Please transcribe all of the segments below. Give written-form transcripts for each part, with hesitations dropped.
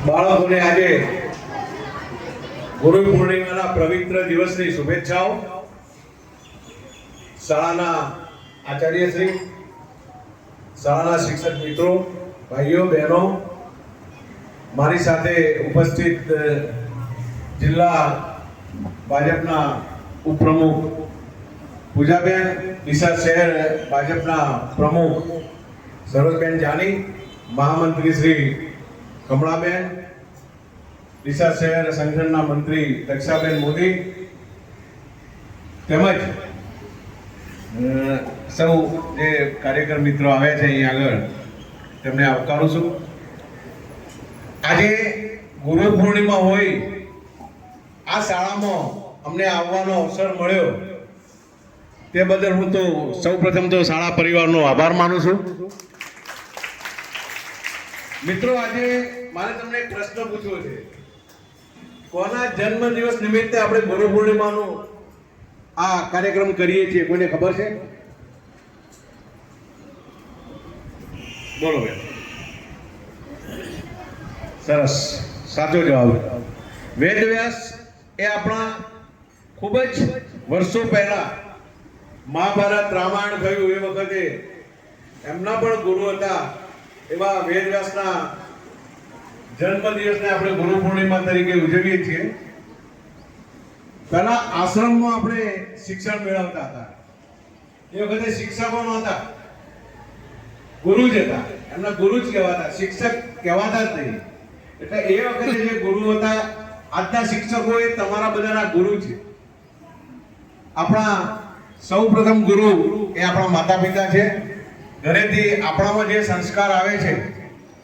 બાળકોને આજે ગુરુ પૂર્ણિમાના પવિત્ર દિવસની શુભેચ્છાઓ. શાળાના આચાર્યશ્રી, શાળાના શિક્ષક મિત્રો, ભાઈઓ બહેનો, મારી સાથે ઉપસ્થિત જિલ્લા ભાજપના ઉપપ્રમુખ પૂજાબેન, ડીસા શહેર ભાજપના પ્રમુખ સરોજબેન જાની, મહામંત્રી શ્રી કમળાબેન, ડીસા શહેર સંગઠનના મંત્રી દક્ષાબેન મોદી, તેમજ સૌ જે કાર્યકર મિત્રો આવ્યા છે અહીં આગળ, તેમને આવકારું છું. આજે ગુરુ પૂર્ણિમા હોય, આ શાળામાં અમને આવવાનો અવસર મળ્યો, તે બદલ હું તો સૌ પ્રથમ તો શાળા પરિવારનો આભાર માનું છું. મિત્રો, આજે મારે તમને એક પ્રશ્ન પૂછવો છે. કોના જન્મદિવસ નિમિત્તે આપણે ગુરુ પૂર્ણિમાનો આ કાર્યક્રમ કરીએ છીએ? કોઈને ખબર છે? બોલો બેન. સરસ, સાચો જવાબ. વેદવ્યાસ એ આપણા ખૂબ જ વર્ષો પહેલા મહાભારત રામાયણ થયું એ વખતે એમના પણ ગુરુ હતા. એવા વેદવ્યાસના જન્મદિવસને આપણે ગુરુ પૂર્ણિમા તરીકે ઉજવીએ છીએ. પહેલા આશ્રમમાં આપણે શિક્ષણ મેળવતા હતા. એ વખતે શિક્ષકો નહોતા, ગુરુ જ હતા. એમના ગુરુ જ કહેવાતા, શિક્ષક કહેવાતા જ નહીં. એટલે એ વખતે જે ગુરુ હતા, આજના શિક્ષકો એ તમારા બધાના ગુરુ છે. આપણા સૌ પ્રથમ ગુરુ એ આપણા માતા પિતા છે. ઘરેથી આપણામાં જે સંસ્કાર આવે છે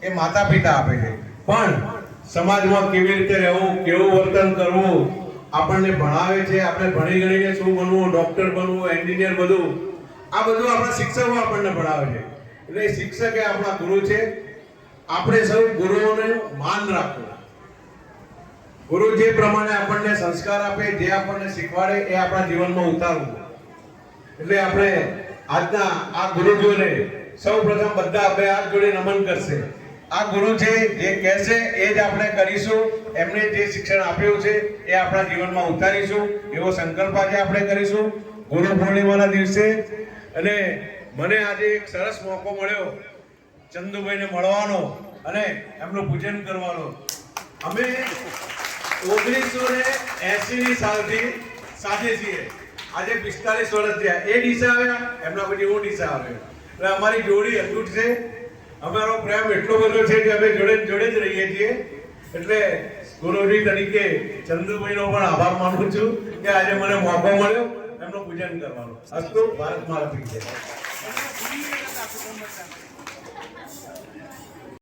એ માતા પિતા આપે છે, પણ સમાજમાં કેવી રીતે રહેવું, કેવું વર્તન કરવું, આપણને ભણાવે છે. આપણે ભણી ગણીને શું બનવું, ડોક્ટર બનવું, એન્જિનિયર બનવું, આ બધું આપણા શિક્ષકો આપણને ભણાવે છે. એટલે શિક્ષક એ આપણા ગુરુ છે. આપણે સૌ ગુરુઓને માન રાખવું. ગુરુ જે પ્રમાણે આપણને સંસ્કાર આપે, જે આપણને શીખવાડે, એ આપણા જીવનમાં ઉતારવું. એટલે આપણે આજના આ ગુરુજીઓને સૌ પ્રથમ બધા બે હાથ જોડી નમન કરશે. આ ગુરુ છે, જે કહેશે એ જ આપણે કરીશું. એમને જે શિક્ષણ આપ્યું છે એ આપણા જીવનમાં ઉતારીશું, એવો સંકલ્પ આજે આપણે કરીશું ગુરુ પૂર્ણિમાના દિવસે. અને મને આજે એક સરસ મોકો મળ્યો ચંદુભાઈને મળવાનો અને એમનું પૂજન કરવાનો. અમે 1980ની સાલથી સાથે છીએ. આજે 45 વર્ષ થયા. એ ડીસા આવ્યા, એમના પછી હું ડીસા આવ્યો. એટલે અમારી જોડી અતૂટ છે. અમારો પ્રેમ એટલો બધો છે કે અમે જોડે જોડે જ રહીએ છીએ. એટલે ગુરુજી તરીકે ચંદુભાઈનો પણ આભાર માનું છું કે આજે મને મોકો મળ્યો એમનું પૂજન કરવાનો. અસ્તુ ભારત માતા કી જય.